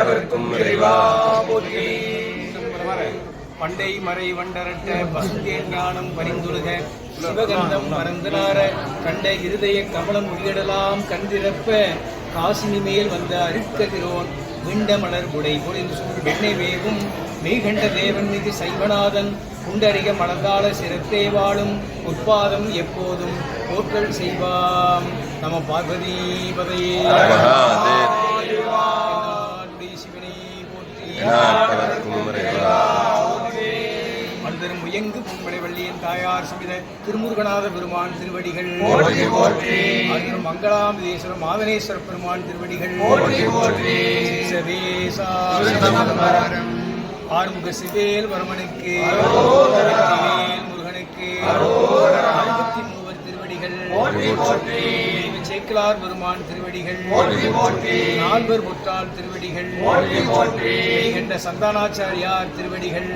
நாட்டவர்க்கும் இறைவா போற்றி. பண்டை மறை வண்டரட்ட பசுந்தே ஞானம் பரிந்துருக சிவகந்தம் மறந்தனார கண்ட இருதய கமலம் உயிரிடலாம் கண்டிரப்ப காசினி மேல் வந்த அருட்கதிரோன் விண்ட மலர் புடை பொழிந்து சூழ் வெண்ணெய் வேகும் மெய்கண்ட தேவன் மீது சைவநாதன் குண்டறிக மலர்ந்தாள சிரத்தே வாழும் உற்பாதம் எப்போதும் போற்றல் செய்வாம். நம பார்வதி பதையே சிவனை போற்றி. மந்தரும் முயங்கு பொன்மலை வள்ளியின் தாயார் சமித திருமுருகநாத பெருமான் திருவடிகள், மங்களாம்பதீஸ்வரம் மாதனேஸ்வர பெருமான் திருவடிகள், ஆறுமுக சிவேல் வருமனுக்கு முருகனுக்கு 63 திருவடிகள், சேக்கிலார் பெருமான் திருவடிகள், நால்வர் முற்றால் திருவடிகள், மெய்கண்ட சந்தானாச்சாரியார் திருவடிகள்,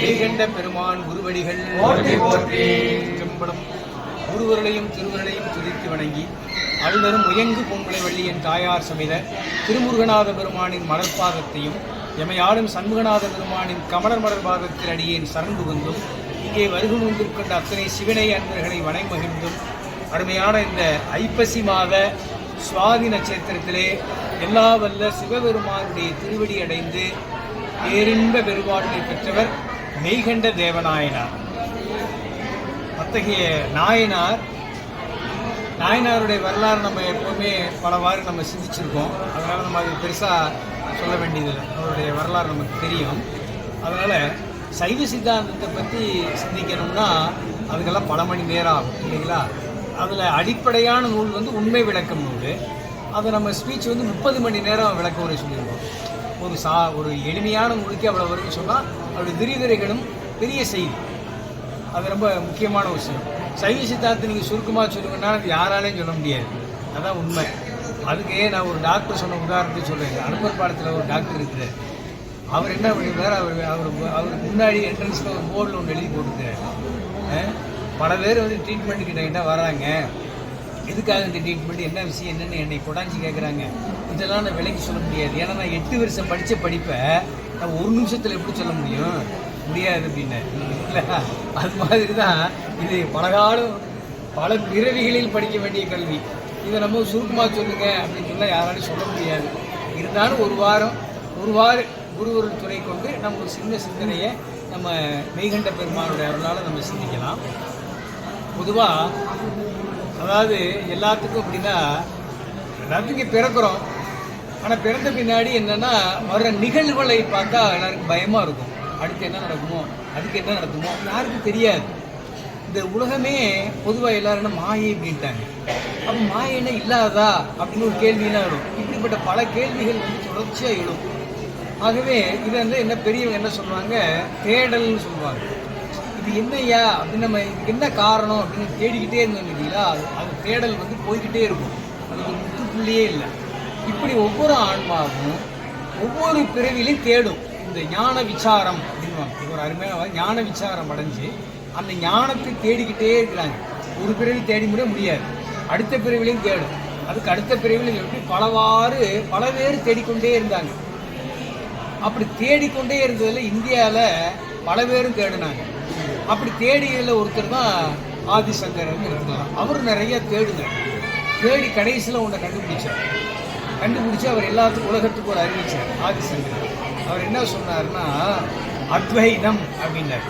மெய்கண்ட பெருமான் குருவடிகள், செம்படம் குருவர்களையும் திருவர்களையும் துதித்து வணங்கி அருள்தரும் முயங்கு பொன்மலை வள்ளியின் தாயார் சமித திருமுருகநாத பெருமானின் மலர்பாதத்தையும் எமையாளும் சண்முகநாத பெருமானின் கமலர் மலர்பாதத்தில் அடியேன் சரண் புகுந்தும் இங்கே வருகை கொண்டிருக்கின்ற அத்தனை சிவனை அன்பர்களை வணங்கி அருமையான இந்த ஐப்பசி மாத சுவாதி நட்சத்திரத்திலே எல்லா வல்ல சிவபெருமானுடைய திருவடி அடைந்து பேரின்ப பெருவாழ்வை பெற்றவர் மெய்கண்ட தேவநாயனார். அத்தகைய நாயனாருடைய வரலாறு நம்ம எப்போவுமே பலவாறு நம்ம சிந்திச்சிருக்கோம். அதனால் நம்ம அது பெருசாக சொல்ல வேண்டியதில்லை, அவருடைய வரலாறு நமக்கு தெரியும். அதனால் சைவ சித்தாந்தத்தை பற்றி சிந்திக்கணும்னா அதுக்கெல்லாம் பல மணி நேரம் ஆகும் இல்லைங்களா. அதில் அடிப்படையான நூல் வந்து உண்மை விளக்கம் நூல். அதை நம்ம ஸ்பீச் வந்து 30 மணி நேரம் விளக்க உரை சொல்லியிருக்கோம். ஒரு எளிமையான நூலுக்கு அவ்வளோ வரைக்கும் சொன்னால் அவருடைய விரிவுரைகளும் பெரிய செய்தி. அது ரொம்ப முக்கியமான விஷயம். சைவ சித்தாந்தத்தை நீங்கள் சுருக்கமாக சொல்லுங்கன்னா அது யாராலையும் சொல்ல முடியாது, அதான் உண்மை. அதுக்கே நான் ஒரு டாக்டர் சொன்ன உதாரணத்தை சொல்கிறேன். அனுப்பர் பாடத்தில் ஒரு டாக்டர் இருக்கிறார். அவர் என்ன பண்ணியிருந்தார், அவருக்கு முன்னாடி என்ட்ரன்ஸில் ஒரு போர்டில் ஒன்று எழுதி போட்டுருக்கார். பல பேர் வந்து ட்ரீட்மெண்ட்டுக்கிட்ட என்ன வராங்க, எதுக்காக இந்த ட்ரீட்மெண்ட், என்ன விஷயம் என்னென்னு என்னை கொடாஞ்சி கேட்குறாங்க. இதெல்லாம் நான் விலைக்கு சொல்ல முடியாது. ஏன்னா நான் 8 வருஷம் படித்த படிப்பை நான் 1 நிமிஷத்தில் எப்படி சொல்ல முடியாது அப்படின்னு இல்லை. அது மாதிரி தான் இது பல பிறவிகளில் படிக்க வேண்டிய கல்வி. இதை நம்ம சுருக்கமாக சொல்லுங்க அப்படின்னு சொன்னால் யாராலையும் சொல்ல முடியாது. இருந்தாலும் ஒரு வாரம் குருவருள் துணை கொண்டு நம்ம ஒரு சின்ன சிந்தனையை நம்ம மெய்கண்ட பெருமானுடைய அருளால் நம்ம சிந்திக்கலாம். பொதுவாக அதாவது எல்லாத்துக்கும் அப்படின்னா, எல்லாத்துக்கும் பிறக்கிறோம். ஆனால் பிறந்த பின்னாடி என்னென்னா வர்ற நிகழ்வுகளை பார்த்தா எல்லாருக்கும் பயமாக இருக்கும். அடுத்து என்ன நடக்குமோ, அதுக்கு என்ன நடக்குமோ யாருக்கும் தெரியாது. இந்த உலகமே பொதுவாக எல்லாரும் மாயை அப்படின்ட்டாங்க. அப்போ மாயைன்னா இல்லாததா அப்படின்னு ஒரு கேள்வியெல்லாம் வரும். இப்படிப்பட்ட பல கேள்விகள் வந்து தொடர்ச்சியாக எழும். ஆகவே இது வந்து என்ன பெரியவங்க என்ன சொல்லுவாங்க, தேடல்னு சொல்லுவாங்க. இது என்னையா அப்படின்னு நம்ம இதுக்கு என்ன காரணம் அப்படின்னு தேடிக்கிட்டே இருந்தோம் இல்லைங்களா. அது தேடல் வந்து போய்கிட்டே இருக்கும், அதுக்கு ஒரு முற்றுப்புள்ளியே இல்லை. இப்படி ஒவ்வொரு ஆன்மாவும் ஒவ்வொரு பிறவிலையும் தேடும். இந்த ஞான விசாரம் அப்படின்வாங்க. ஒரு அருமையான ஞான விசாரம் அடைஞ்சு அந்த ஞானத்தை தேடிக்கிட்டே இருக்கிறாங்க. ஒரு பிறவி தேடி முடியாது, அடுத்த பிறவிலையும் தேடும். அதுக்கு அடுத்த பிறவிலையும் எப்படி பல பேர் தேடிக்கொண்டே இருந்தாங்க. அப்படி தேடிக்கொண்டே இருந்ததில் இந்தியாவில் பல பேரும் தேடினாங்க. அப்படி தேடியதில் ஒருத்தர் தான் ஆதிசங்கரன் இருந்தார். அவர் நிறைய தேடி கடைசியில் ஒன்றை கண்டுபிடிச்சு அவர் எல்லாத்துக்கும் உலகத்துக்கு ஒரு அறிவிச்சார். ஆதிசங்கரன் அவர் என்ன சொன்னார்னா அத்வைதம் அப்படின்னார்.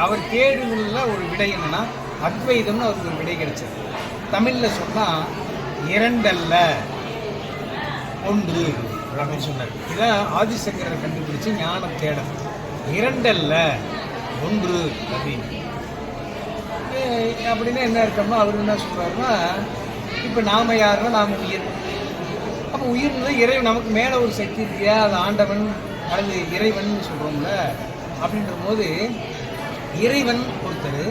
அவர் தேடுதல்ல ஒரு விடை என்னன்னா அத்வைதம்னு அவருக்கு ஒரு விடை கிடைச்சது. தமிழில் சொன்னால் 2 அல்ல 1 அப்படின்னு சொன்னார். இதான் ஆதிசங்கரர் கண்டுபிடிச்சு ஞான தேடல். 2 அல்ல 1 அப்படின்னு என்ன இருக்கோம்னா அவர் என்ன சொல்றாருன்னா, இப்போ நாம யாருன்னா நாம உயிர். அப்போ உயிர்னா இறைவன், நமக்கு மேலே ஒரு சக்தி இருக்கியா, அது ஆண்டவன் அல்லது இறைவன் சொல்கிறோம்ல. அப்படின்ற போது இறைவன் ஒருத்தர்,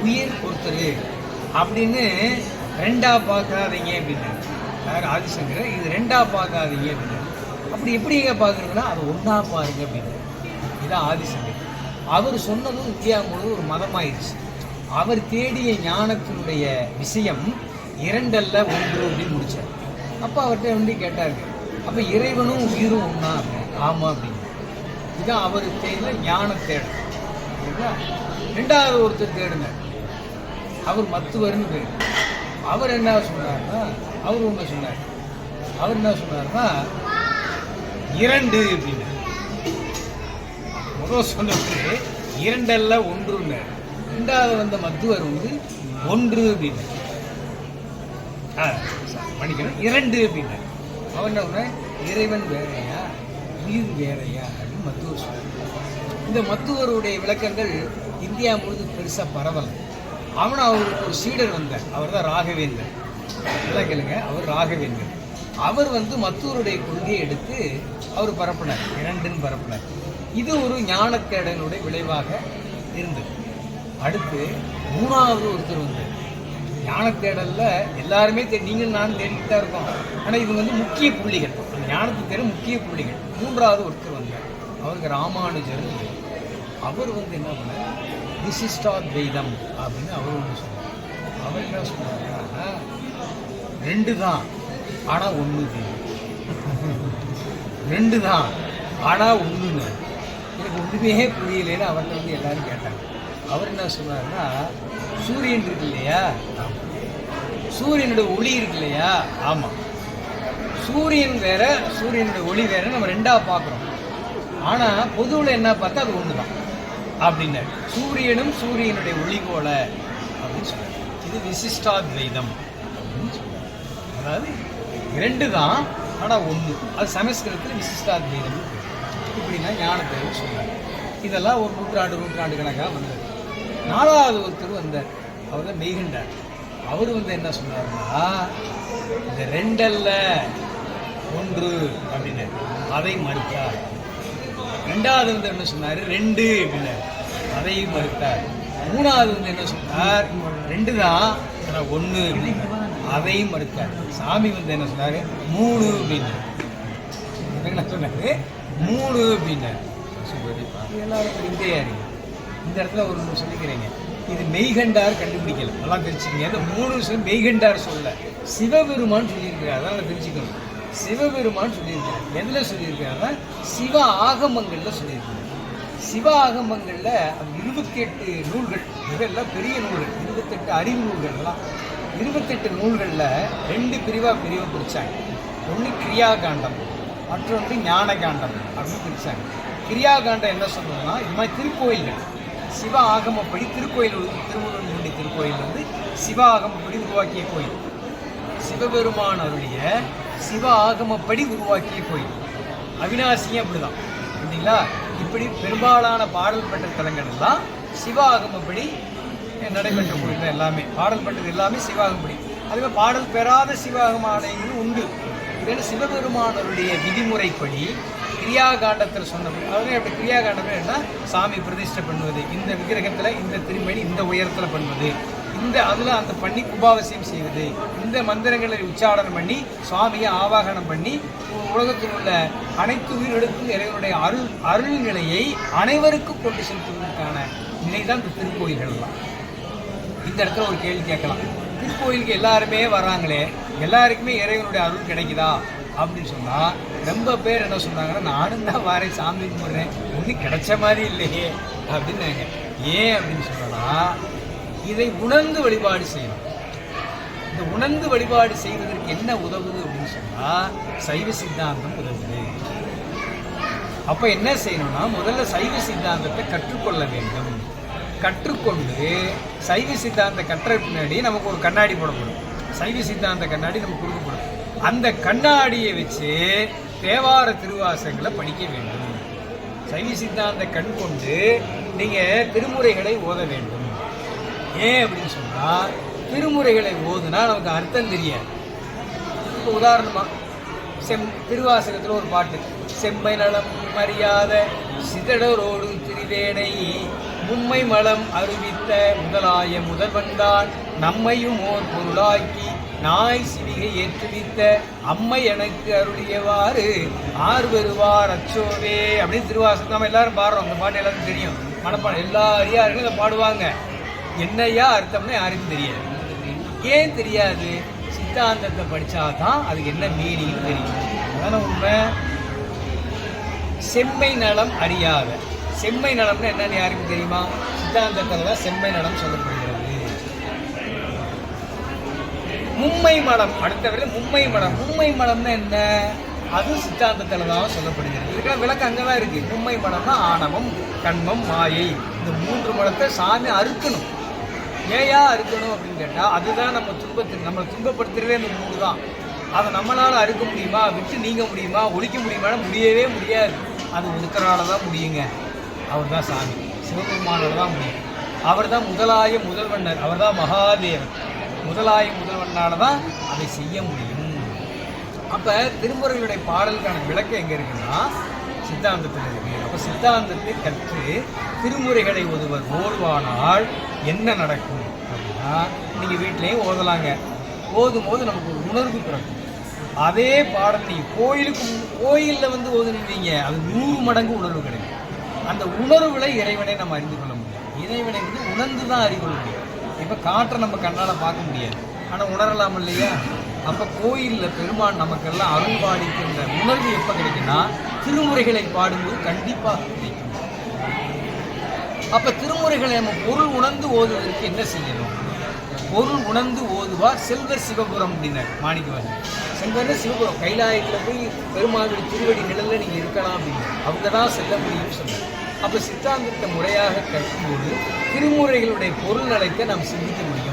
உயிர் ஒருத்தர் அப்படின்னு 2ஆ பார்க்காதீங்க அப்படின்னு ஆதிசங்கரர். இது 2ஆ பார்க்காதீங்க அப்படின்னு. அப்படி எப்படி எங்கே பார்க்குறதுன்னா அது 1ஆ பாருங்க அப்படின்னு. இதுதான் ஆதிசங்கரர். அவர் சொன்னதும் இந்தியா முழுவதும் ஒரு மதமாயிடுச்சு. அவர் தேடிய ஞானத்தினுடைய விஷயம் 2 அல்ல 1 அப்படின்னு முடிச்சார். அப்போ அவர்கிட்ட வந்து கேட்டார்கள், அப்போ இறைவனும் உயிரும் ஒன்றா ஆமாம் அப்படின்னு இதுதான் அவர் தேடல ஞான தேடல். சரிங்களா? ரெண்டாவது ஒருத்தர் தேடுங்க, அவர் மத்துவர்னு பேர். அவர் என்ன சொன்னார்னா, அவர் ஒன்று சொன்னார். அவர் என்ன சொன்னார்னா இரண்டு அப்படின்னு. முதல் சொன்னது இரண்டல்ல ஒன்றுங்க. ரெண்டாவது வந்த மத்துவர் வந்து ஒன்று அப்படின்னு மன்னிக்கணும், இரண்டு அப்படின்னு. அவர் என்ன சொன்ன, இறைவன் வேறையா உயிர் வேறையா அப்படின்னு மத்துவர் சொன்னார். இந்த மத்துவருடைய விளக்கங்கள் இந்தியா முழுது பெருசாக பரவலை. அவருக்கு ஒரு சீடர் வந்தார், அவர் தான் ராகவேந்தர். எல்லாம் கேளுங்க, அவர் ராகவேந்தர். அவர் வந்து மத்துவருடைய கொள்கையை எடுத்து அவர் பரப்பினார், இரண்டுன்னு பரப்பினார். இது ஒரு ஞானத்தேடலுடைய விளைவாக இருந்தது. அடுத்து மூணாவது ஒருத்தர் வந்தார். ஞானத்தேடல்ல எல்லாருமே நீங்கள் நான் தேடிக்கிட்டு தான் இருக்கோம், ஆனால் இது வந்து முக்கிய புள்ளிகள், அந்த ஞானத்தை தேட முக்கிய புள்ளிகள். மூன்றாவது ஒருத்தர் வந்தார், அவருக்கு ராமானுஜர். அவர் வந்து என்ன பண்ணார், விசிஷ்டாத்வைதம் அப்படின்னு அவர் ஒன்று சொன்னார். அவர் என்ன சொன்னார்னா ரெண்டு தான் ஆனால் ஒன்று, ரெண்டு தான் ஆனால் ஒன்றுன்னு. எனக்கு ஒன்றுமே புரியலேன்னு அவர்கிட்ட வந்து எல்லாரும் கேட்டாங்க. அவர் என்ன சொன்னார்னா, சூரியன் இருக்கு இல்லையா, சூரியனோட ஒளி இருக்கு இல்லையா, ஆமாம், சூரியன் வேற சூரியனோட ஒளி வேற நம்ம ரெண்டாக பார்க்குறோம். ஆனால் பொதுவில் என்ன பார்த்தா அது ஒன்று தான் அப்படின்னாரு. சூரியனும் சூரியனுடைய ஒளி போல அப்படின்னு சொன்னார். இது விசிஷ்டாத்வைதம் அப்படின்னு சொன்னார். அதாவது இரண்டு தான் ஆனால் ஒன்று, அது சமஸ்கிருதத்தில் விசிஷ்டாத்வைதம். இப்படின்னா ஞானத்தை சொன்னார். இதெல்லாம் ஒரு நூற்றாண்டு கணக்காக வந்தது. நாலாவது ஒருத்தர் வந்தார், அவர் தான் மெய்கண்டார். அவர் வந்து என்ன சொன்னார்னா, இந்த ரெண்டல்ல ஒன்று அப்படின்னு அதை மறுத்தார். ரெண்டாவது வந்து என்ன சொன்னார், ரெண்டு அப்படின்னார், அதையும் மறுத்தார். மூணாவது வந்து என்ன சொன்னார், ரெண்டு தான் ஆனால் ஒன்று அப்படின்னு அதையும் மறுத்தார். சாமி வந்து என்ன சொன்னார், மூணு அப்படின்னு என்ன சொன்னார், மூணு அப்படின்னார். எல்லாரும் இந்தியா இருக்கு. இந்த இடத்துல ஒரு சொல்லிக்கிறீங்க, இது மெய்கண்டார் கண்டுபிடிக்கல, நல்லா தெரிஞ்சுக்கங்க. இந்த மூணு விஷயம் மெய்கண்டார் சொல்ல, சிவபெருமான் சொல்லியிருக்கிறார். அதனால் தெரிஞ்சுக்கணும், சிவபெருமான் சொல்லியிருக்கிறார். எதில் சொல்லியிருக்கிறாருன்னா சிவ ஆகமங்களில் சொல்லியிருக்கிறார். சிவ ஆகமங்களில் அது 28 நூல்கள், இதெல்லாம் பெரிய நூல்கள், 28 அறிவு நூல்கள்லாம். 28 நூல்களில் 2 பிரிவாக பிரிச்சாங்க. ஒன்று கிரியா காண்டம், மற்றொன்று ஞான காண்டம் அப்படின்னு பிரிச்சாங்க. கிரியா காண்டம் என்ன சொல்றதுன்னா, இது மாதிரி திருக்கோயில்கள் சிவ ஆகமப்படி திருக்கோயில், திருமுருகனுடைய திருக்கோயில் வந்து சிவ ஆகமப்படி உருவாக்கிய கோயில், சிவபெருமான் அவருடைய சிவ ஆகமப்படி உருவாக்கிய கோயில். அவினாசியும் அப்படிதான் இல்லைங்களா. இப்படி பெரும்பாலான பாடல் பெற்ற தலங்கள் எல்லாம் சிவ ஆகமப்படி நடைபெற்ற கோயில் தான். எல்லாமே பாடல் பெற்றது எல்லாமே சிவாகமப்படி. அதுவே பாடல் பெறாத சிவாகம ஆலயங்களும் உண்டு. இதெல்லாம் சிவபெருமானவருடைய விதிமுறைப்படி கிரியா காண்டத்தில் சொன்னது. அதாவது அப்படி கிரியா காண்டமே என்ன, சாமி பிரதிஷ்டை பண்ணுவது, இந்த விக்கிரகத்தில் இந்த திருமணி இந்த உயரத்தில் பண்ணுவது, இந்த அதில் அந்த பண்ணி குபாவசியம் செய்வது, இந்த மந்திரங்களை உச்சாரணம் பண்ணி சுவாமியை ஆவாகனம் பண்ணி உலகத்தில் உள்ள அனைத்து உயிரிழக்கும் இறைவனுடைய அருள் நிலையை அனைவருக்கும் கொண்டு செலுத்துவதற்கான நிலை தான் இந்த திருக்கோயில்கள்லாம். இந்த இடத்துல ஒரு கேள்வி கேட்கலாம், திருக்கோயிலுக்கு எல்லாருமே வராங்களே, எல்லாருக்குமே இறைவனுடைய அருள் கிடைக்குதா அப்படின்னு சொன்னால் ரொம்ப பேர் என்ன சொன்னாங்கன்னா, நானும் தான் வாரேன் சாமி கும்பிட்றேன், ஒன்றும் கிடைச்ச மாதிரி இல்லையே அப்படின்னாங்க. ஏன் அப்படின்னு சொன்னா, இதை உணர்ந்து வழிபாடு செய்யணும். இந்த உணர்ந்து வழிபாடு செய்வதற்கு என்ன உதவுது அப்படின்னு சொன்னால், சைவ சித்தாந்தம் உதவுது. அப்போ என்ன செய்யணும்னா, முதல்ல சைவ சித்தாந்தத்தை கற்றுக்கொள்ள வேண்டும். கற்றுக்கொண்டு சைவ சித்தாந்த கற்ற பின்னாடி நமக்கு ஒரு கண்ணாடி போடப்படும். சைவ சித்தாந்த கண்ணாடி நமக்கு கொடுக்கப்படும். அந்த கண்ணாடியை வச்சு தேவார திருவாசகங்களை படிக்க வேண்டும். சைவ சித்தாந்த கண் கொண்டு நீங்கள் திருமுறைகளை ஓத வேண்டும். ஏன் அப்படின்னு சொன்னால், திருமுறைகளை ஓதுனா நமக்கு அர்த்தம் தெரியாது. இப்போ உதாரணமாக திருவாசகத்தில் ஒரு பாட்டு, செம்மை நலம் மரியாத சிதடரோடு திருவேனை மும்மை மலம் அறிவித்த முதலாய முதல்வன்தான் நம்மையும் ஓர் பொருளாக்கி நாய் சிவிகை ஏற்றுவித்த அம்மை எனக்கு அருளியவாறு ஆர்வருவார் அச்சோவே அப்படின்னு திருவாசகம் நம்ம எல்லாரும் பாடுறோம். அந்த பாட்டு எல்லாருக்கும் தெரியும், மனப்பாடம். எல்லா அடியார்களும் அதை பாடுவாங்க. என்னையா அர்த்தம்னு யாருக்கும் தெரியாது. ஏன் தெரியாது? சித்தாந்தத்தை படித்தாதான் அதுக்கு என்ன மீனிங் தெரியும். அதான உண்மை. செம்மை நலம் அறியாத. செம்மை நலம்னு என்னன்னு யாருக்கு தெரியுமா? சித்தாந்தத்தில் தான் செம்மை நலம் சொல்லப்படுகிறது. மும்மை மலம், அடுத்த வரையில் மும்மை மலம். மும்மை மலம்னா என்ன? அது சித்தாந்தத்தில் தான் சொல்லப்படுகிறது. இதுக்கெல்லாம் விளக்கம் அங்கே தான் இருக்குது. மும்மை மலம்னா ஆணவம், கண்மம், மாயை, இந்த 3 மலத்தை சாமி அறுக்கணும். ஏயா அறுக்கணும் அப்படின்னு கேட்டால் அதுதான் நம்மளை துன்பப்படுத்துறதே இந்த 3 தான். அதை நம்மளால் அறுக்க முடியுமா, விட்டு நீங்க முடியுமா, ஒழிக்க முடியுமா? முடியவே முடியாது. அது ஒருத்தரால தான் முடியுங்க. அவர் தான் சாமி, சிவபெருமானோட தான் முடியும். அவர் தான் முதலாய முதல்வன்னர், அவர் தான் மகாதேவன். முதலாய முதல்வனால தான் அதை செய்ய முடியும். அப்போ திருமுறைகளுடைய பாடலுக்கான விளக்கம் எங்கே இருக்குன்னா சித்தாந்தத்தில் இருக்குது. அப்போ சித்தாந்தத்தை கற்று திருமுறைகளை ஒருவர் ஓடுவானால் என்ன நடக்கும் அப்படின்னா, நீங்கள் வீட்டிலையும் ஓதலாங்க. ஓதும் போது நமக்கு ஒரு உணர்வு பிறக்கும். அதே பாடம் நீங்கள் கோயிலில் வந்து ஓதுனீங்க, அது 100 மடங்கு உணர்வு கிடைக்கும். அந்த உணர்வுகளை இறைவனை நம்ம அறிந்து கொள்ள முடியும். இறைவனை வந்து உணர்ந்து தான் அறிந்து கொள்ள முடியும். இப்போ காற்றை நம்ம கண்ணால் பார்க்க முடியாது, ஆனால் உணரலாம் இல்லையா? அப்போ கோயிலில் பெருமான் நமக்கெல்லாம் அருள் பாடிக்கின்ற உணர்வு எப்போ கிடைக்குன்னா திருமுறைகளை பாடும்போது கண்டிப்பாக கிடைக்கும். அப்போ திருமுறைகளை நம்ம பொருள் உணர்ந்து ஓதுவதற்கு என்ன செய்யணும்? பொருள் உணர்ந்து ஓதுவார் செல்வர் சிவபுரம் அப்படின்னார் மாணிக்கவாசகர். செல்வர்னு சிவபுரம், கைலாயத்தில் போய் பெருமாளுடைய திருவடி நிழலில் நீங்கள் இருக்கலாம் அப்படின்னு அவங்க தான் செல்ல முடியும்னு சொன்னார். அப்போ சித்தாந்தத்தை முறையாக கற்கும்போது திருமுறைகளுடைய பொருள் நலத்தை நாம் சிந்திக்க முடியும்.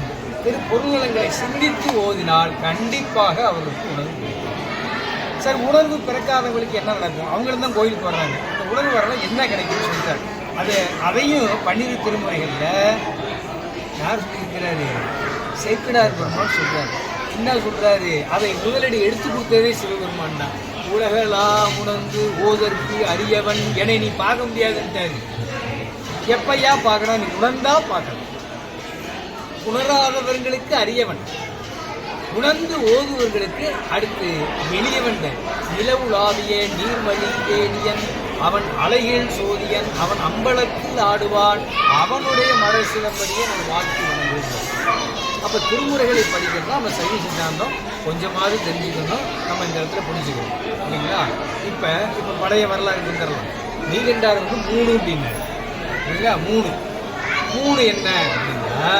பொருள் நலங்களை சிந்தித்து ஓதினால் கண்டிப்பாக அவர்களுக்கு உணர்வு கிடைக்கும். சார், உணர்வு பிறக்காதவங்களுக்கு என்ன நடக்கும்? அவங்களும் தான் கோயிலுக்கு வர்றாங்க. அந்த உணர்வு வரலாம் என்ன கிடைக்கும்னு சொல்லிட்டார். அதையும் 12 திருமுறைகளில் யார் சொல்லியிருக்கிறாரு? சேக்கிழார் பெருமான் சொல்றாரு. என்ன சொல்றாரு? அதை முதலடி எடுத்து கொடுத்ததே சிவபெருமான் தான். உலகெல்லாம் உணர்ந்து ஓதற்கு அரியவன் என்னை நீ பார்க்க முடியாதுன்ட்டாரு. எப்பையா பார்க்கணும்? நீ உணர்ந்தா பார்க்கணும். உணராதவர்களுக்கு அரியவன், உணர்ந்து ஓதுவர்களுக்கு அடுத்து எளியவன். நிலவுலாவிய நீர்மலி தேனியன் அவன் அலையில் சோதியன் அவன் அம்பலத்தில் ஆடுவான் அவனுடைய மர சிலம்படியே நம்ம வாழ்க்கை வணங்குவோம். அப்போ திருமுறைகளை படிக்கிறதா நம்ம சைவ சித்தாந்தம் கொஞ்சமாவது தெரிஞ்சுக்கணும். நம்ம இந்த இடத்துல புரிஞ்சுக்கணும் இல்லைங்களா? இப்போ பழைய வரலாறு இருந்துடலாம். நீலண்டார் வந்து 3 அப்படின்னாரு இல்லைங்களா? 3 என்ன அப்படின்னா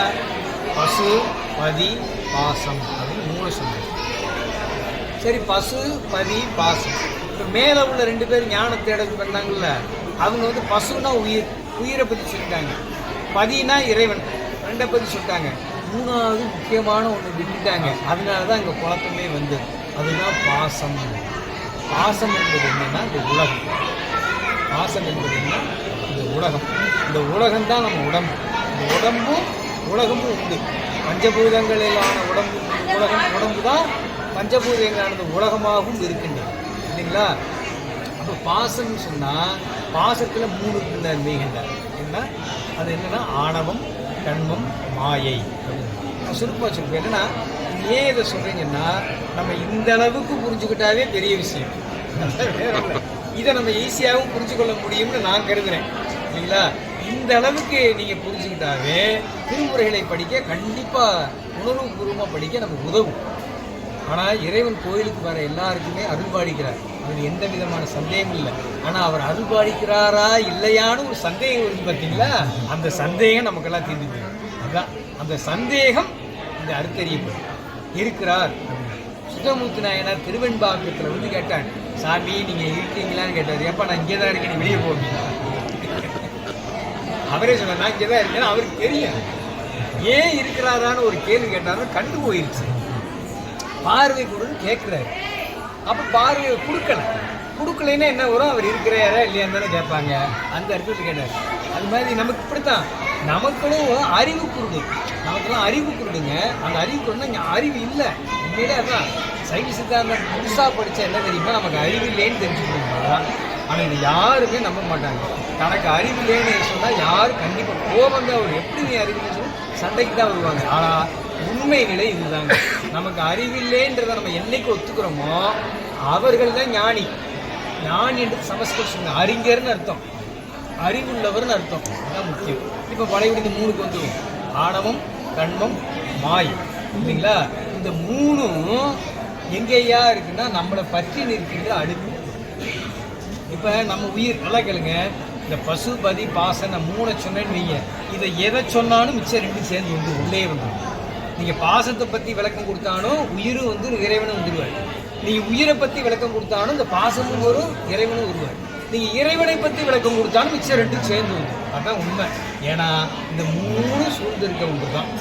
பசு, பதி, பாசம் அப்படின்னு 3 சொன்னாங்க. சரி, பசு, பதி, பாசம். இப்போ மேலே உள்ள 2 பேர் ஞான தேடல் பண்ணாங்கல்ல, அவங்க வந்து பசுனா உயிரை பற்றி சொல்லிட்டாங்க, பதினா இறைவன் 2 பற்றி சொல்லிட்டாங்க. 3வது முக்கியமான ஒன்று விட்டுட்டாங்க. அதனால தான் இங்கே குழப்பமே வந்தது. அதுதான் பாசம். பாசம் என்பது என்னன்னா இந்த உலகம். பாசம் என்பது என்ன? இந்த உலகம். இந்த உலகம்தான் நம்ம உடம்பு. இந்த உடம்பும் உலகமும் உண்டு. பஞ்சபூதங்களிலான உடம்பு தான் பஞ்சபூதங்களானது உலகமாகவும் இருக்கின்றது இல்லைங்களா? அப்போ பாசம்னு சொன்னால் பாசத்தில் 3 பின்னர் மீகின்றார். என்ன அது? என்னன்னா ஆணவம், கண்மம், மாயை. சுருக்கமாக சொல்லுவேன். என்னன்னா ஏன் இதை சொல்றீங்கன்னா, நம்ம இந்த அளவுக்கு புரிஞ்சுக்கிட்டாவே பெரிய விஷயம். வேற இல்லை, இதை நம்ம ஈஸியாகவும் புரிஞ்சு கொள்ள முடியும்னு நான் கருதுறேன் இல்லைங்களா? இந்த அளவுக்கு நீங்கள் புரிஞ்சுக்கிட்டாவே திருமுறைகளை படிக்க கண்டிப்பாக உணர்வுபூர்வமாக படிக்க நமக்கு உதவும். ஆனால் இறைவன் கோயிலுக்கு வர எல்லாருக்குமே அருள்பாடிக்கிறார், அது எந்த விதமான சந்தேகமும் இல்லை. ஆனால் அவர் அருள்பாடிக்கிறாரா இல்லையான்னு ஒரு சந்தேகம் இருக்கு பார்த்தீங்களா? அந்த சந்தேகம் நமக்கெல்லாம் தீர்ந்து போயிடும். அதுதான் அந்த சந்தேகம் இந்த அறுத்தறியப்படும். இருக்கிறார். சுத்தமூர்த்தி நாயனார் திருவெண்பாக்கத்தில் வந்து கேட்டான், சாமி நீங்கள் இருக்கீங்களான்னு கேட்டார். எப்போ நான் இங்கே தான் இருக்கேன், நீ வெளியே போவீங்க. அவரே சொன்னார், நான் இங்கே தான் இருக்கேன். அவருக்கு தெரியும் ஏன் இருக்கிறாரான்னு ஒரு கேள்வி கேட்டாருன்னு கண்டு போயிருச்சு. பார்வை கொடுன்னு கேட்குறாரு. அப்போ பார்வையை கொடுக்கலைன்னா என்ன வரும்? அவர் இருக்கிறாரா இல்லையான்னு தானே கேட்பாங்க. அந்த அர்த்தத்தில் கேட்டார். அது மாதிரி நமக்கு இப்படித்தான், நமக்களும் அறிவு குருடு. நமக்கெல்லாம் அறிவு குருடுங்க. அந்த அறிவு குருடுனா இங்கே அறிவு இல்லை. உண்மையிலே அதான் சைவ சித்தாந்தம் புதுசாக படித்தா என்ன தெரியுமா, நமக்கு அறிவு இல்லைன்னு தெரிஞ்சுக்கணுங்களா? ஆனால் இது யாருமே நம்ப மாட்டாங்க. தனக்கு அறிவு இல்லைன்னு சொன்னால் யாரும் கண்டிப்பாக கோபங்க. அவர் எப்படி நீ அறிவில்லைன்னு சொல்லி சண்டைக்கு தான் வருவாங்க. ஆனால் உண்மை நிலை இதுதாங்க. நமக்கு அறிவில்லைன்றதை நம்ம என்னைக்கு ஒத்துக்கிறோமோ அவர்கள் தான் ஞானி. ஞானி என்று சமஸ்கிருதம் அறிஞர்னு அர்த்தம், அறிவுள்ளவர்னு அர்த்தம். அதுதான் முக்கியம். இப்போ பழைய இந்த 3க்கு வந்துடும். ஆணவம், கண்மம், மாயை இல்லைங்களா? இந்த 3 எங்கேயா இருக்குன்னா நம்மளை பற்றி நிற்கிறது அழுக்கு. இப்போ நம்ம உயிர் நல்லா கேளுங்க, இந்த பசுபதி பாசன 3 சொன்னேன்னு வைங்க, இதை எதை சொன்னாலும் மிச்சம் 2 சேர்ந்து வந்து உள்ளே வந்துடும். நீங்கள் பாசத்தை பற்றி விளக்கம் கொடுத்தாலும் உயிரும் வந்து இறைவனும் வந்துடுவார். நீங்கள் உயிரை பற்றி விளக்கம் கொடுத்தாலும் இந்த பாசமும் வரும், இறைவனும் வருவார். நீங்கள் இறைவனை பற்றி விளக்கம் கொடுத்தாலும் மிச்சம் 2 சேர்ந்து வந்துடும். அதுதான் உண்மை. ஏன்னா இந்த 3 சூழ்ந்திருக்க ஒன்று தான்.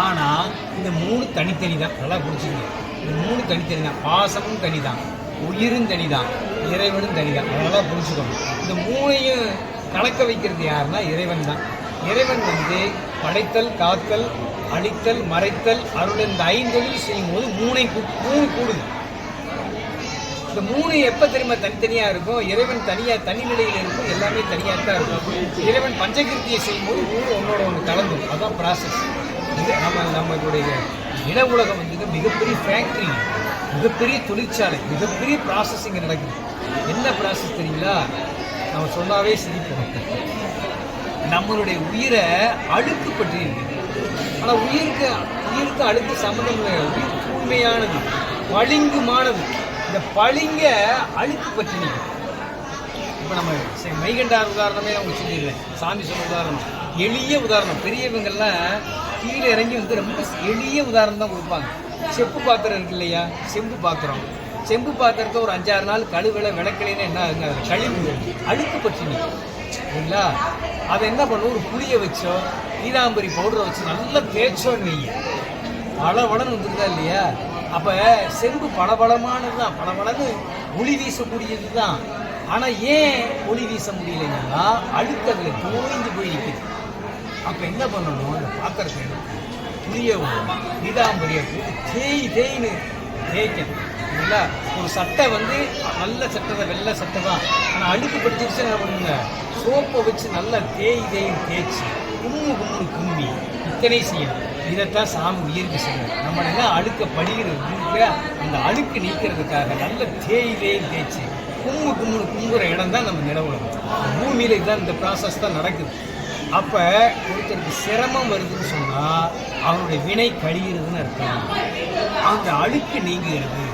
ஆனால் இந்த 3 தனித்தனி தான். நல்லா புரிஞ்சுக்கணும், இந்த 3 தனித்தனி தான். பாசமும் தனி தான், உயிரும் தனி தான், இறைவனும் தனி தான். அதெல்லாம் புரிஞ்சுக்கணும். இந்த 3ஐயும் கலக்க வைக்கிறது யாருன்னா இறைவன் தான். இறைவன் வந்து படைத்தல், காத்தல், அழித்தல், மறைத்தல், அருள் இந்த 5 செய்யும்போது 3 கூடுது. இந்த 3 எப்போ தெரியுமா தனித்தனியாக இருக்கும்? இறைவன் தனியாக தனி நிலையில் இருக்கும், எல்லாமே தனியாக தான் இருக்கும். இறைவன் பஞ்சகிருத்தியை செய்யும்போது 3 ஒன்றோட ஒன்று கலந்தும். அதுதான் ப்ராசஸ். இது நம்மளுடைய இட உலகம் வந்து மிகப்பெரிய ஃபேக்ட்ரி, மிகப்பெரிய தொழிற்சாலை, மிகப்பெரிய ப்ராசஸிங் நடக்குது. என்ன ப்ராசஸ் தெரியுங்களா? நம்ம சொன்னாவே சிரிப்போம். நம்மளுடைய உயிரை அழுக்கு பற்றி இருக்கு. ஆனால் உயிருக்கு அழுக்கு சம்மந்தம் இல்லை. உயிர் தூய்மையானது, பளிங்குமானது. இந்த பளிங்க அழுக்கு பற்றி நிற்கும். இப்போ நம்ம மைகண்டார் உதாரணமே நான் உங்களுக்கு சொல்லிடுறேன். சாமி சொன்ன உதாரணம் எளிய உதாரணம். பெரியவங்கள்லாம் கீழே இறங்கி வந்து ரொம்ப எளிய உதாரணம் தான் கொடுப்பாங்க. செப்பு பாத்திரம் இருக்கு இல்லையா, செம்பு பாத்திரத்தை ஒரு 5-6 நாள் கழுவலை விளக்கலைன்னு என்ன ஆகுங்க, அதில் கழிவு அழுக்கு பற்றி நிற்கும் இல்லைங்களா? அதை என்ன பண்ணுவோம், ஒரு புளியை வச்சோ நீலாம்பரி பவுடரை வச்சு நல்லா தேய்ச்சோன்னு வைங்க, பளபளன்னு வந்துருதா இல்லையா? அப்போ செம்பு பளபளமானது தான், பளபளன்னு ஒளி வீசக்கூடியது தான். ஆனால் ஏன் ஒளி வீச முடியலைன்னா அழுக்கு அதில் தோய்ந்து போய் நிற்குது. அப்போ என்ன பண்ணணும், அந்த பாத்திரத்தை எடுத்து புளியவும் நீலாம்பரியை போட்டு தேய்ன்னு தேய்க்கணும் இல்லைங்களா? ஒரு சட்டை வந்து நல்ல சட்டை தான், வெள்ளை சட்டை தான். ஆனால் அழுக்கு படுத்திடுச்சு என்ன பண்ணுங்க, சோப்பை வச்சு நல்லா தேய்ன்னு தேய்ச்சி கும்மி இத்தனை செய்யணும். இதைத்தான் சாமி உயிருக்கு செய்யணும். நம்ம என்ன அழுக்க படிக்கிறது, அந்த அழுக்கு நீக்கிறதுக்காக நல்ல தேய்ச்சி கும்புற இடம் தான் நம்ம நில உலகம். பூமியில் இதுதான் இந்த ப்ராசஸ் தான் நடக்குது. அப்போ ஒருத்தருக்கு சிரமம் வருதுன்னு சொன்னால் அவருடைய வினை கழிகிறதுன்னு அர்த்தம். அந்த அழுக்கு நீங்குகிறது,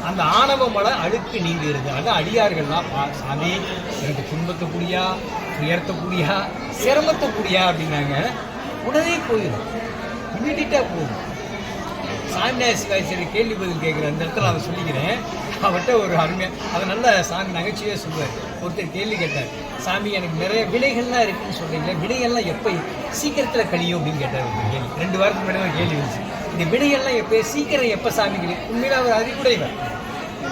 அந்த ஆணவ மலை அழுக்கு நீங்குகிறது. அதான் அடியார்கள்லாம் சாமி எனக்கு துன்பத்தை கூடியா, துயரத்தை கூடியா, சிரமத்தை கூடியா அப்படின்னாங்க. உடனே போயிடும், இமீடியட்டாக போகும். சாமிநாய சிவாச்சாரி கேள்வி பதில் கேட்குற அந்த இடத்துல அதை சொல்லிக்கிறேன். அவர்கிட்ட ஒரு அருமையாக அதை நல்ல சாமி நகைச்சுவையாக சொல்லுவார். ஒருத்தர் கேள்வி கேட்டார், சாமி எனக்கு நிறைய வினைகள்லாம் இருக்குன்னு சொல்கிறீங்களே, வினைகள்லாம் எப்போ சீக்கிரத்தில் கழியும் அப்படின்னு கேட்டார். ஒரு கேள்வி 2 வாரத்துக்கு முன்னாடி ஒரு கேள்வி வந்துச்சு. இந்த வினைகள்லாம் எப்போ சீக்கிரம் எப்போ சாமி கிடைக்கும்? உண்மையில அவர் அறிவுடையவர்.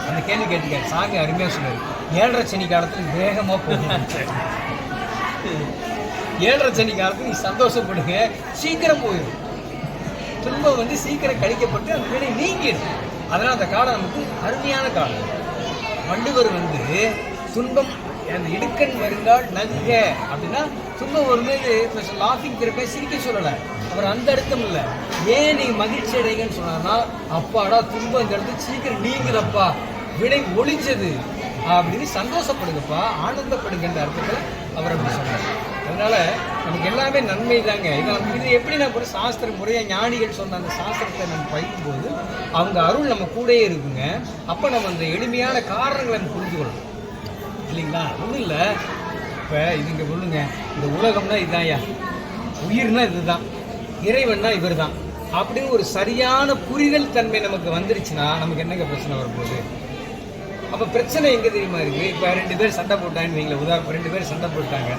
அந்த கேள்வி கேட்டுக்கார். சாமி அருமையாக சொன்னார், 7.5 சனி காலத்தில் வேகமாக போகும். 7.5 சனி காலத்தில் நீ சந்தோஷப்படுங்க, சீக்கிரம் போயிடும். துன்பம் வந்து சீக்கிரம் கழிக்கப்பட்டு அந்த வினை நீங்கிடும். அதனால் அந்த காலம் நமக்கு அருமையான காலம். வள்ளுவர் வந்து துன்பம் அந்த இடுக்கண் வருங்கால் நகுக அப்படின்னா துன்பம் வரும்போது லாஃபிங் திருப்ப சிரிக்க சொல்லலை. அவர் அந்த அர்த்தம் இல்லை. ஏன் நீ மகிழ்ச்சி அடைங்கன்னு சொன்னார்னா, அப்பாடா துன்பம் இந்த இடத்துல சீக்கிரம் நீங்குதப்பா, வினை ஒழிஞ்சது அப்படின்னு சந்தோஷப்படுங்கப்பா, ஆனந்தப்படுங்கன்ற அர்த்தத்தில் அவர் அப்படி சொன்னார். அதனால நமக்கு எல்லாமே நன்மை தாங்க. இது எப்படி நம்ம ஒரு சாஸ்திர முறையாக ஞானிகள் சொன்ன அந்த சாஸ்திரத்தை நம்ம பயிலும்போது அவங்க அருள் நம்ம கூடயே இருக்குங்க. அப்போ நம்ம அந்த எளிமையான காரணங்களை நம்ம புரிஞ்சுக்கணும் இல்லைங்களா? ஒன்றும் இல்லை. இப்போ இது இங்கே சொல்லுங்க, இந்த உலகம்னா இதுதான்யா, உயிர்னா இதுதான், இறைவன்னா இவர் தான் அப்படின்னு ஒரு சரியான புரிதல் தன்மை நமக்கு வந்துருச்சுன்னா நமக்கு என்னங்க பிரச்சனை வரும்போது? அப்போ பிரச்சனை எங்கே தெரியுமா இருக்குது? இப்போ 2 பேர் சண்டை போட்டாங்கன்னு வைங்களேன், உதாரணம் 2 பேர் சண்டை போட்டாங்க.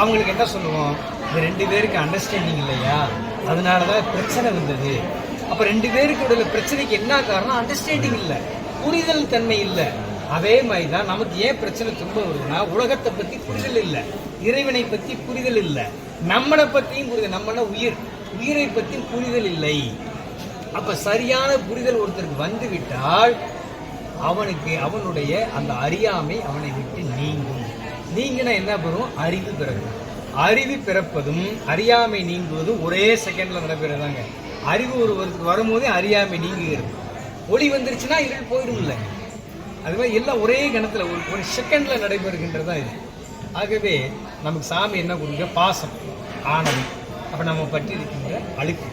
அவங்களுக்கு என்ன சொல்லுவோம், இந்த 2 பேருக்கு அண்டர்ஸ்டாண்டிங் இல்லையா, அதனால தான் பிரச்சனை வந்தது. அப்போ 2 பேருக்கு உள்ள பிரச்சனைக்கு என்ன காரணம்? அண்டர்ஸ்டாண்டிங் இல்லை, புரிதல் தன்மை இல்லை. அதே மாதிரி தான் நமக்கு ஏன் பிரச்சனை துன்பம் வருதுன்னா, உலகத்தை பற்றி புரிதல் இல்லை, இறைவனை பற்றி புரிதல் இல்லை, நம்மளை பற்றியும் புரிதல், நம்மள உயிரை பற்றி புரிதல் இல்லை. அப்போ சரியான புரிதல் ஒருத்தருக்கு வந்து விட்டால் அவனுக்கு அவனுடைய அந்த அறியாமை அவனை விட்டு நீங்கும். நீங்கினா என்ன பெறும்? அறிவு பிறக்கும். அறிவு பிறப்பதும் அறியாமை நீங்குவதும் ஒரே செகண்ட்ல நடைபெறதாங்க. அறிவு ஒருவருக்கு வரும்போதே அறியாமை நீங்குகிறது. ஒளி வந்துருச்சுன்னா இருள் போயிடும் இல்லை. அது மாதிரி எல்லாம் ஒரே கணத்துல ஒரு செகண்ட்ல நடைபெறுகின்றதா இது. ஆகவே நமக்கு சாமி என்ன கொடுங்க? பாசம், ஆணவம். அப்ப நம்ம பற்றி இருக்கின்ற அழுக்கு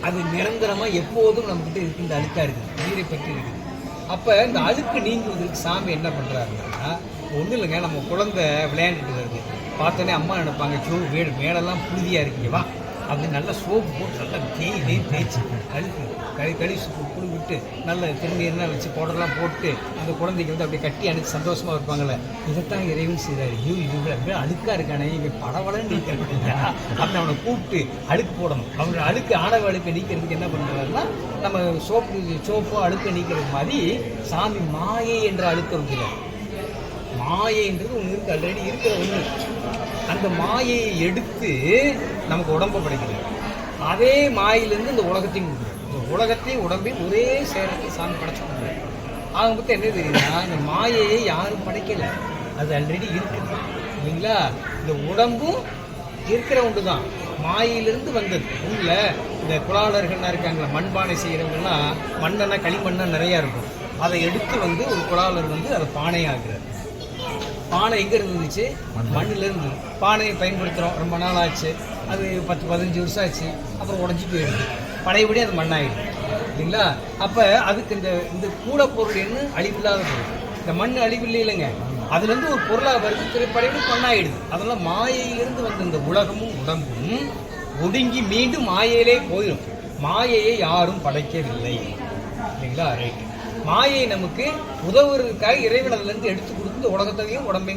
அது நிரந்தரமா எப்போதும் நம்மகிட்ட இருக்கின்ற அழுக்கா இருக்குது. உயிரை பற்றி இருக்குது. அப்போ இந்த அழுக்கு நீங்குவதற்கு சாமி என்ன பண்ணுறாருன்னா, ஒன்றும் இல்லைங்க, நம்ம குழந்தை விளையாண்டுட்டு வருது, பார்த்தோன்னே அம்மா நினைப்பாங்க, வீடு மேலெல்லாம் புழுதியாக இருக்கீங்க வா அப்படி நல்லா சோப்பு போட்டு நல்லா தேய்ச்சி அழுக்கு கடி குழு விட்டு நல்ல திருநீர்லாம் வச்சு பவுடர்லாம் போட்டு அந்த குழந்தைக்கு வந்து அப்படி கட்டி அனுப்பி சந்தோஷமாக இருப்பாங்கள்ல. இதைத்தான் இறைவன் செய்தார். இது அப்படியே அழுக்காக இருக்கானே, இங்கே படவலன்னு நீக்கிறா அப்படின்னு அவனை கூப்பிட்டு அழுக்கு போடணும். அவனோட அழுக்கு ஆணவ அழுக்கை நீக்கிறதுக்கு என்ன பண்ணுறாருன்னா, நம்ம சோப்போ அழுக்கை நீக்கிறது மாதிரி சாமி மாயை என்ற அழுக்க வைக்கிறார். மாயைன்றது ஒன்று இருக்குது, ஆல்ரெடி இருக்கிற ஒன்று. அந்த மாயையை எடுத்து நமக்கு உடம்பை படைக்கிறது. அதே மாயிலிருந்து இந்த உலகத்தையும் கொடுக்குறது. இந்த உலகத்தையும் உடம்பையும் ஒரே சேரத்தை சாமி படைச்சு கொடுக்குறாரு. ஆக மொத்தம் என்ன தெரியுதுன்னா, இந்த மாயையை யாரும் படைக்கலை, அது ஆல்ரெடி இருக்குது இல்லைங்களா. இந்த உடம்பும் இருக்கிற ஒன்று தான், மாயிலிருந்து வந்தது. உள்ள இந்த குலாளர்கள்லாம் இருக்காங்களா, மண்பானை செய்கிறவங்கலாம் மண்ணெண்ணா களிமண்ணா நிறையா இருக்கும். அதை எடுத்து வந்து ஒரு குலாளர் வந்து அதை பானையாகிறார். பானை எங்கே இருந்துச்சு? மண்ணில் இருந்து. பானையை பயன்படுத்துகிறோம், ரொம்ப நாள் ஆச்சு, அது 10-15 வருஷம் ஆச்சு, அப்புறம் உடஞ்சி போயிடுது, பழையபடி அது மண்ணாயிடுது இல்லைங்களா. அப்போ அதுக்கு இந்த கூடப்பொருள் என்ன அழிவில்லாத பொருள். இந்த மண் அழிவில்லை இல்லைங்க, அதுலேருந்து ஒரு பொருளாக வருது, திரைப்படையோடு மண்ணாயிடுது. அதெல்லாம் மாயையிலிருந்து வந்த இந்த உலகமும் உடம்பும் ஒடுங்கி மீண்டும் மாயையிலே போயிடும். மாயையை யாரும் படைக்கவில்லை இல்லைங்களா. ரைட். மாயை நமக்கு உதவுறதுக்காக இறைவன் அதுலேருந்து எடுத்து கொடுத்து உலகத்தையும் உடம்பையும்